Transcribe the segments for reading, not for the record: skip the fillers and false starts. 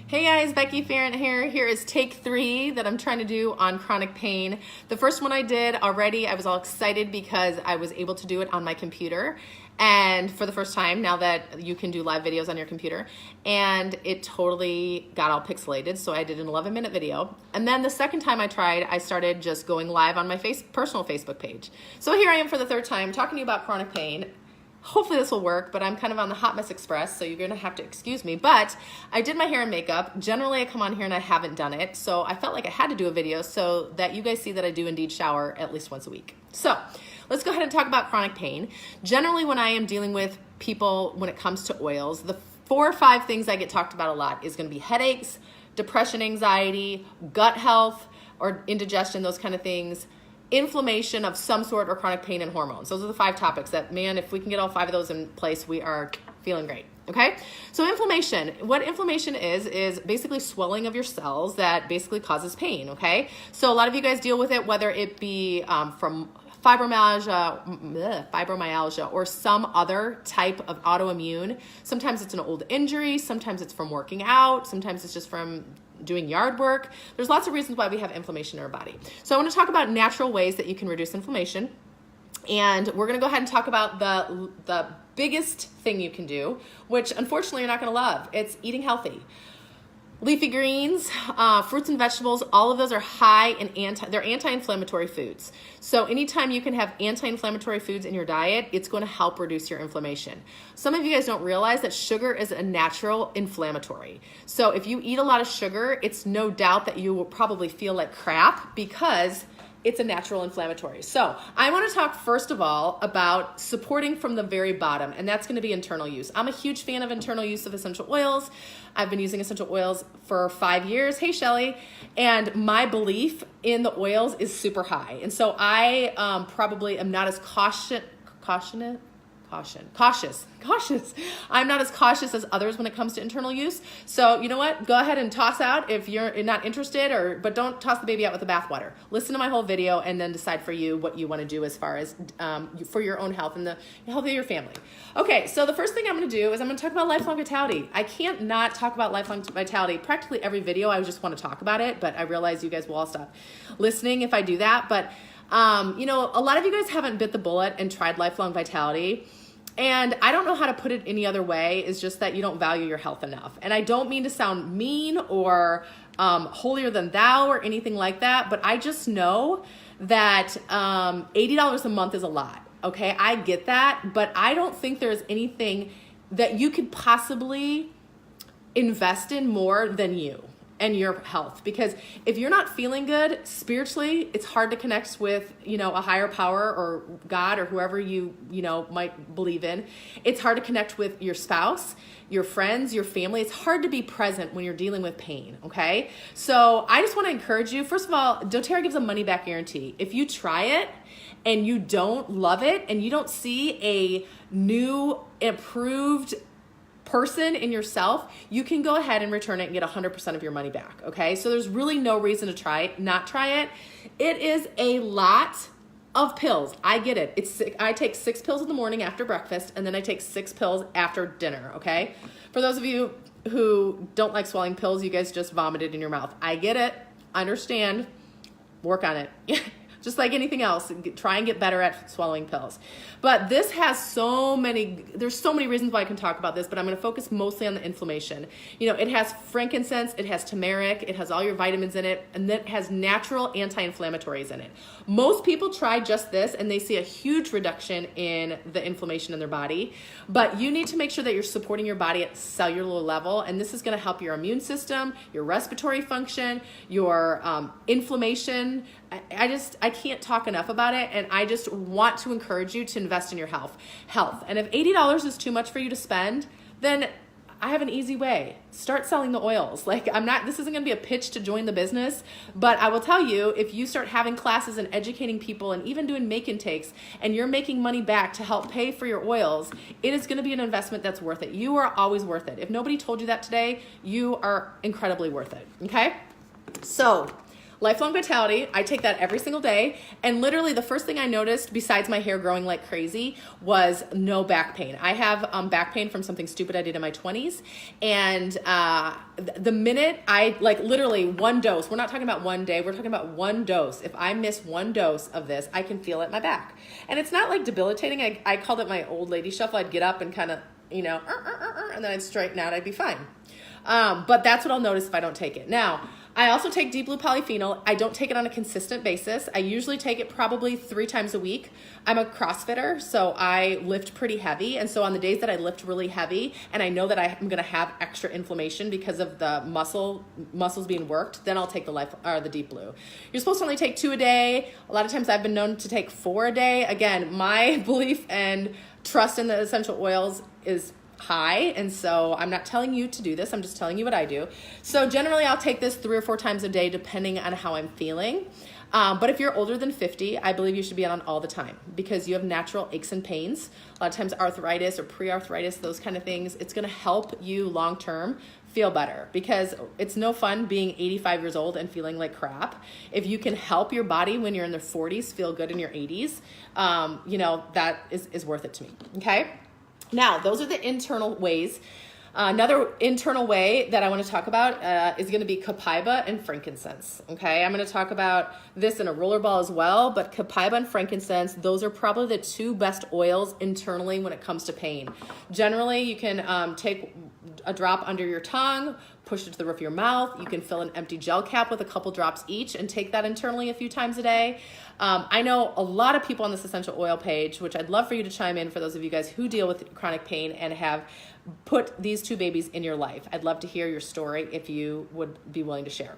Hey guys, Becky Farrant here. Here is take 3 that I'm trying to do on chronic pain. The first one I did already, I was all excited because I was able to do it on my computer. And for the first time, now that you can do live videos on your computer, and it totally got all pixelated, so I did an 11-minute video. And then the second time I tried, I started just going live on my personal Facebook page. So here I am for the third time talking to you about chronic pain. Hopefully this will work, but I'm kind of on the Hot Mess Express, so you're gonna have to excuse me. But I did my hair and makeup. Generally, I come on here and I haven't done it, so I felt like I had to do a video so that you guys see that I do indeed shower at least once a week. So let's go ahead and talk about chronic pain. Generally, when I am dealing with people when it comes to oils, the 4 or 5 things I get talked about a lot is gonna be headaches, depression, anxiety, gut health, or indigestion, those kind of things, inflammation of some sort, or chronic pain and hormones. Those are the 5 topics that, man, if we can get all 5 of those in place, we are feeling great, okay? So inflammation, what inflammation is basically swelling of your cells that basically causes pain, okay? So a lot of you guys deal with it, whether it be from fibromyalgia or some other type of autoimmune. Sometimes it's an old injury, sometimes it's from working out, sometimes it's just from doing yard work. There's lots of reasons why we have inflammation in our body. So I want to talk about natural ways that you can reduce inflammation. And we're going to go ahead and talk about the biggest thing you can do, which unfortunately you're not going to love. It's eating healthy. Leafy greens, fruits and vegetables, all of those are high in they're anti-inflammatory foods. So anytime you can have anti-inflammatory foods in your diet, it's going to help reduce your inflammation. Some of you guys don't realize that sugar is a natural inflammatory. So if you eat a lot of sugar, it's no doubt that you will probably feel like crap because it's a natural inflammatory. So I want to talk first of all about supporting from the very bottom, and that's going to be internal use. I'm a huge fan of internal use of essential oils. I've been using essential oils for 5 years. Hey, Shelly. And my belief in the oils is super high. And so I probably am not as cautious. I'm not as cautious as others when it comes to internal use. So you know what? Go ahead and toss out if you're not interested, but don't toss the baby out with the bathwater. Listen to my whole video and then decide for you what you want to do as far as for your own health and the health of your family. Okay, so the first thing I'm going to do is I'm going to talk about lifelong vitality. I can't not talk about lifelong vitality. Practically every video I just want to talk about it, but I realize you guys will all stop listening if I do that. But you know, a lot of you guys haven't bit the bullet and tried lifelong vitality. And I don't know how to put it any other way. It's just that you don't value your health enough. And I don't mean to sound mean or holier than thou or anything like that, but I just know that $80 a month is a lot. Okay, I get that, but I don't think there's anything that you could possibly invest in more than you and your health. Because if you're not feeling good spiritually, it's hard to connect with, you know, a higher power or God or whoever you might believe in. It's hard to connect with your spouse, your friends, your family. It's hard to be present when you're dealing with pain, okay? So I just want to encourage you. First of all, doTERRA gives a money back guarantee. If you try it and you don't love it and you don't see a new improved person in yourself, you can go ahead and return it and get 100% of your money back, okay? So there's really no reason to not try it. It is a lot of pills. I get it. I take 6 pills in the morning after breakfast, and then I take 6 pills after dinner, okay? For those of you who don't like swallowing pills, you guys just vomited in your mouth. I get it. I understand. Work on it. Just like anything else, try and get better at swallowing pills. But this has there's so many reasons why I can talk about this, but I'm going to focus mostly on the inflammation. You know, it has frankincense, it has turmeric, it has all your vitamins in it, and it has natural anti-inflammatories in it. Most people try just this and they see a huge reduction in the inflammation in their body, but you need to make sure that you're supporting your body at cellular level, and this is going to help your immune system, your respiratory function, your inflammation. I can't talk enough about it, and I just want to encourage you to invest in your health. And if $80 is too much for you to spend, then I have an easy way. Start selling the oils. Like, this isn't going to be a pitch to join the business, but I will tell you, if you start having classes and educating people and even doing make intakes, and you're making money back to help pay for your oils, it is going to be an investment that's worth it. You are always worth it. If nobody told you that today, you are incredibly worth it. Okay? So Lifelong Vitality. I take that every single day. And literally the first thing I noticed, besides my hair growing like crazy, was no back pain. I have back pain from something stupid I did in my 20s. And the minute I, like literally one dose, we're not talking about one day, we're talking about one dose. If I miss one dose of this, I can feel it in my back. And it's not like debilitating. I called it my old lady shuffle. I'd get up and kind of, you know, and then I'd straighten out, I'd be fine. But that's what I'll notice if I don't take it. Now, I also take Deep Blue Polyphenol. I don't take it on a consistent basis. I usually take it probably 3 times a week. I'm a CrossFitter, so I lift pretty heavy. And so on the days that I lift really heavy and I know that I'm gonna have extra inflammation because of the muscles being worked, then I'll take the Deep Blue. You're supposed to only take 2 a day. A lot of times I've been known to take 4 a day. Again, my belief and trust in the essential oils is high, and so I'm not telling you to do this, I'm just telling you what I do. So generally I'll take this 3 or 4 times a day depending on how I'm feeling. But if you're older than 50, I believe you should be on all the time because you have natural aches and pains. A lot of times arthritis or pre-arthritis, those kind of things, it's gonna help you long-term feel better because it's no fun being 85 years old and feeling like crap. If you can help your body when you're in their 40s feel good in your 80s, you know, that is worth it to me, okay? Now, those are the internal ways. Another internal way that I want to talk about is going to be copaiba and frankincense. Okay, I'm going to talk about this in a rollerball as well, but copaiba and frankincense, those are probably the 2 best oils internally when it comes to pain. Generally, you can take a drop under your tongue, push it to the roof of your mouth. You can fill an empty gel cap with a couple drops each and take that internally a few times a day. I know a lot of people on this essential oil page, which I'd love for you to chime in for those of you guys who deal with chronic pain and have put these 2 babies in your life. I'd love to hear your story if you would be willing to share.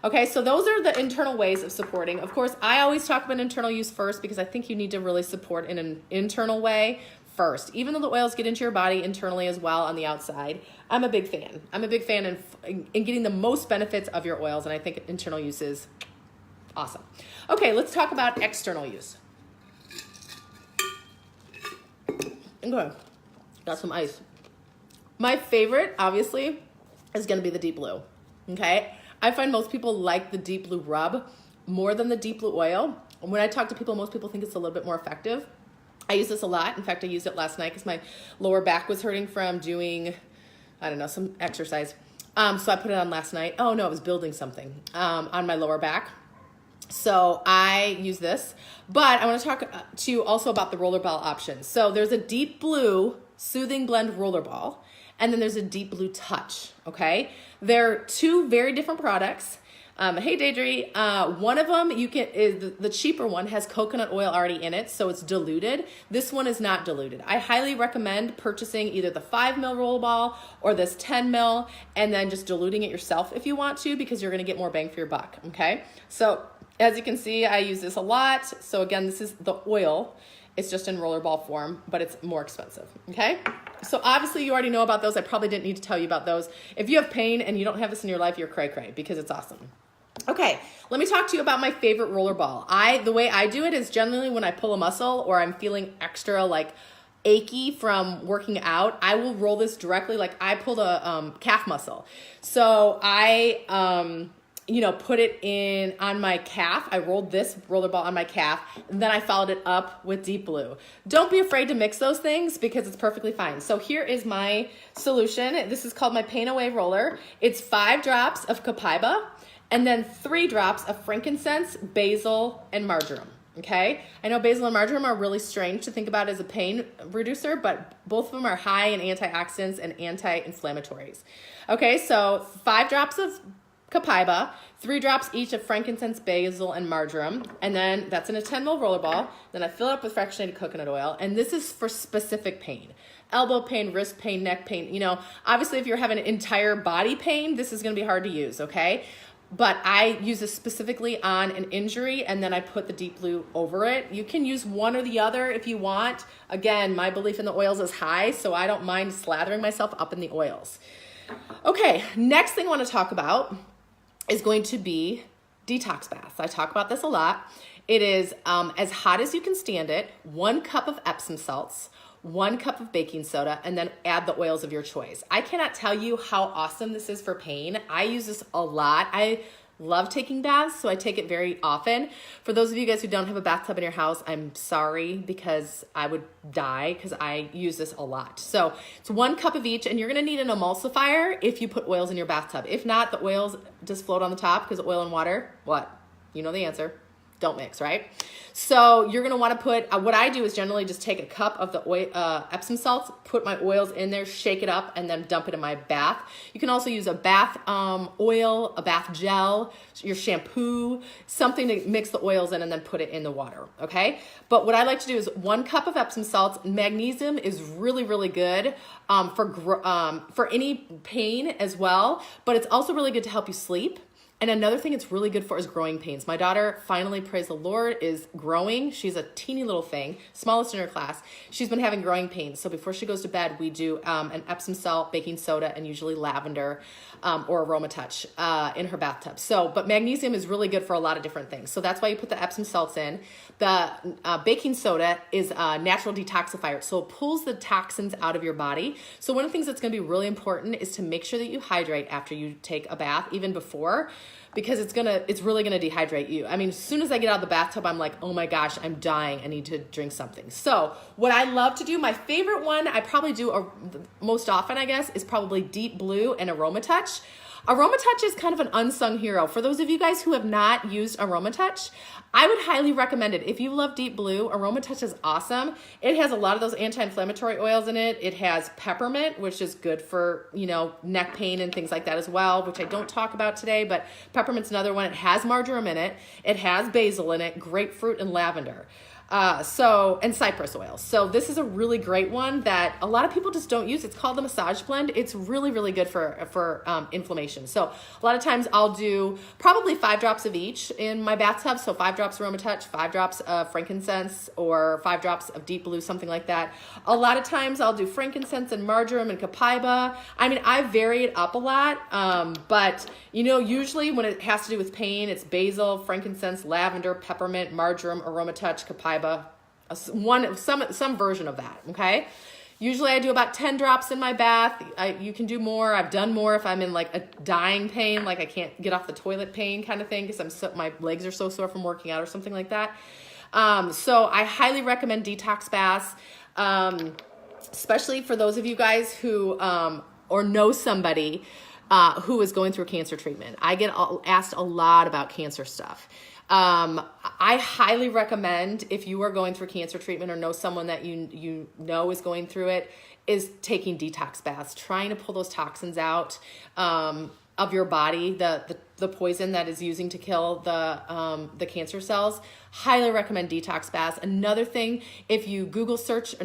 Okay, so those are the internal ways of supporting. Of course, I always talk about internal use first because I think you need to really support in an internal way first. Even though the oils get into your body internally as well on the outside, I'm a big fan. I'm a big fan in getting the most benefits of your oils, and I think internal use is awesome. Okay, let's talk about external use. Okay, got some ice. My favorite, obviously, is gonna be the Deep Blue, okay? I find most people like the Deep Blue rub more than the Deep Blue oil. When I talk to people, most people think it's a little bit more effective. I use this a lot. In fact, I used it last night because my lower back was hurting from doing, I don't know, some exercise. So I put it on last night. Oh no, I was building something on my lower back. So I use this, but I want to talk to you also about the rollerball options. So there's a Deep Blue Soothing Blend rollerball, and then there's a Deep Blue Touch, okay? They're 2 very different products. Hey Deidre, one of them is the cheaper one has coconut oil already in it, so it's diluted. This one is not diluted. I highly recommend purchasing either the 5 ml rollerball or this 10 ml and then just diluting it yourself if you want to, because you're gonna get more bang for your buck, okay? So as you can see, I use this a lot. So again, this is the oil. It's just in rollerball form, but it's more expensive, okay? So obviously you already know about those. I probably didn't need to tell you about those. If you have pain and you don't have this in your life, you're cray-cray because it's awesome. Okay, let me talk to you about my favorite rollerball. The way I do it is generally when I pull a muscle or I'm feeling extra like achy from working out, I will roll this directly. Like I pulled a calf muscle. So I, put it in on my calf. I rolled this rollerball on my calf, and then I followed it up with Deep Blue. Don't be afraid to mix those things because it's perfectly fine. So here is my solution. This is called my Pain Away Roller. It's 5 drops of copaiba and then 3 drops of frankincense, basil, and marjoram. Okay, I know basil and marjoram are really strange to think about as a pain reducer, but both of them are high in antioxidants and anti-inflammatories. Okay, so 5 drops of copaiba, 3 drops each of frankincense, basil, and marjoram, and then that's in a 10 ml rollerball. Then I fill it up with fractionated coconut oil, and this is for specific pain. Elbow pain, wrist pain, neck pain. Obviously if you're having entire body pain, this is gonna be hard to use, okay? But I use this specifically on an injury, and then I put the Deep Blue over it. You can use one or the other if you want. Again, my belief in the oils is high, so I don't mind slathering myself up in the oils. Okay, next thing I want to talk about is going to be Detox Bath. I talk about this a lot. It is as hot as you can stand it, 1 cup of Epsom salts, 1 cup of baking soda, and then add the oils of your choice. I cannot tell you how awesome this is for pain. I use this a lot. I love taking baths, so I take it very often. For those of you guys who don't have a bathtub in your house, I'm sorry, because I would die because I use this a lot. So it's 1 cup of each, and you're gonna need an emulsifier if you put oils in your bathtub. If not, the oils just float on the top because oil and water, what? You know the answer. Don't mix, right? So you're gonna wanna put, what I do is generally just take a cup of the oil, Epsom salts, put my oils in there, shake it up, and then dump it in my bath. You can also use a bath oil, a bath gel, your shampoo, something to mix the oils in and then put it in the water, okay? But what I like to do is 1 cup of Epsom salts. Magnesium is really, really good for any pain as well, but it's also really good to help you sleep. And another thing it's really good for is growing pains. My daughter, finally, praise the Lord, is growing. She's a teeny little thing, smallest in her class. She's been having growing pains. So before she goes to bed, we do an Epsom salt, baking soda, and usually lavender or aroma touch in her bathtub. So, but magnesium is really good for a lot of different things. So that's why you put the Epsom salts in. The baking soda is a natural detoxifier. So it pulls the toxins out of your body. So one of the things that's gonna be really important is to make sure that you hydrate after you take a bath, even before, because it's really gonna dehydrate you. I mean, as soon as I get out of the bathtub, I'm like, oh my gosh, I'm dying. I need to drink something. So what I love to do, my favorite one, I probably do most often, I guess, is probably Deep Blue and Aroma Touch. Aroma Touch is kind of an unsung hero. For those of you guys who have not used Aroma Touch, I would highly recommend it. If you love Deep Blue, Aroma Touch is awesome. It has a lot of those anti-inflammatory oils in it. It has peppermint, which is good for, you know, neck pain and things like that as well, which I don't talk about today, but peppermint's another one. It has marjoram in it. It has basil in it, grapefruit and lavender. And cypress oil. So this is a really great one that a lot of people just don't use. It's called the massage blend. It's really, really good for inflammation. So a lot of times I'll do probably 5 drops of each in my bathtub. So 5 drops Aroma Touch, 5 drops of frankincense, or 5 drops of Deep Blue, something like that. A lot of times I'll do frankincense and marjoram and copaiba. I mean, I vary it up a lot, but you know, usually when it has to do with pain, it's basil, frankincense, lavender, peppermint, marjoram, Aroma Touch, copaiba, some version of that, okay? Usually I do about 10 drops in my bath. You can do more. I've done more if I'm in like a dying pain, like I can't get off the toilet pain kind of thing because my legs are so sore from working out or something like that. So I highly recommend Detox Baths, especially for those of you guys who or know somebody who is going through cancer treatment. I get asked a lot about cancer stuff. I highly recommend, if you are going through cancer treatment or know someone that you know is going through it, is taking detox baths, trying to pull those toxins out of your body, the poison that is using to kill the cancer cells. Highly recommend detox baths. Another thing, if you search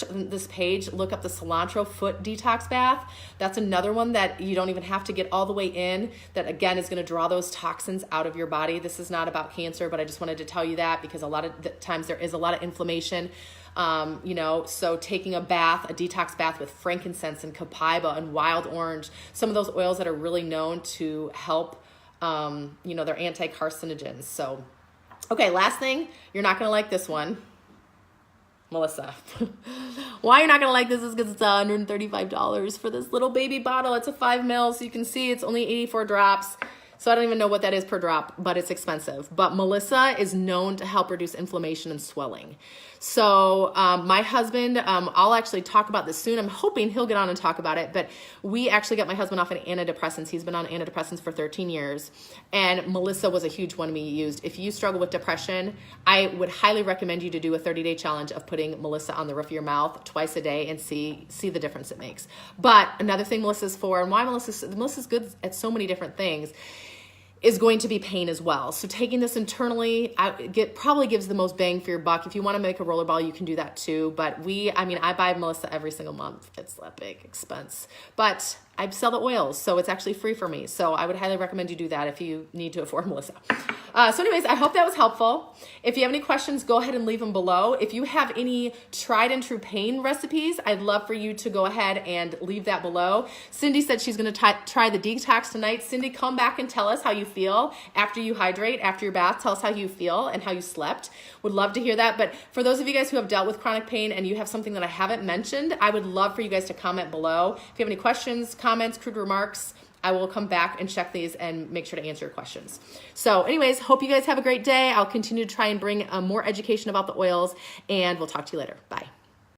this page, look up the cilantro foot detox bath. That's another one that you don't even have to get all the way in, that again is gonna draw those toxins out of your body. This is not about cancer, but I just wanted to tell you that because a lot of the times there is a lot of inflammation. So taking a detox bath with frankincense and copaiba and wild orange, some of those oils that are really known to help, they're anti-carcinogens. So, okay, last thing, you're not going to like this one. Melissa, why you're not going to like this is because it's $135 for this little baby bottle. It's a 5 ml, so you can see it's only 84 drops. So I don't even know what that is per drop, but it's expensive. But Melissa is known to help reduce inflammation and swelling. So my husband, I'll actually talk about this soon. I'm hoping he'll get on and talk about it, but we actually got my husband off of antidepressants. He's been on antidepressants for 13 years, and Melissa was a huge one we used. If you struggle with depression, I would highly recommend you to do a 30-day challenge of putting Melissa on the roof of your mouth twice a day and see the difference it makes. But another thing Melissa's for, and why Melissa's good at so many different things, is going to be pain as well. So taking this internally probably gives the most bang for your buck. If you want to make a rollerball, you can do that too. But I buy Melissa every single month. It's that big expense. But I sell the oils, so it's actually free for me. So I would highly recommend you do that if you need to afford Melissa. So anyways, I hope that was helpful. If you have any questions, go ahead and leave them below. If you have any tried and true pain recipes, I'd love for you to go ahead and leave that below. Cindy said she's going to try the detox tonight. Cindy, come back and tell us how you feel after you hydrate, after your bath. Tell us how you feel and how you slept. Would love to hear that. But for those of you guys who have dealt with chronic pain and you have something that I haven't mentioned, I would love for you guys to comment below. If you have any questions, comments, crude remarks, I will come back and check these and make sure to answer your questions. So anyways, hope you guys have a great day. I'll continue to try and bring more education about the oils, and we'll talk to you later. Bye.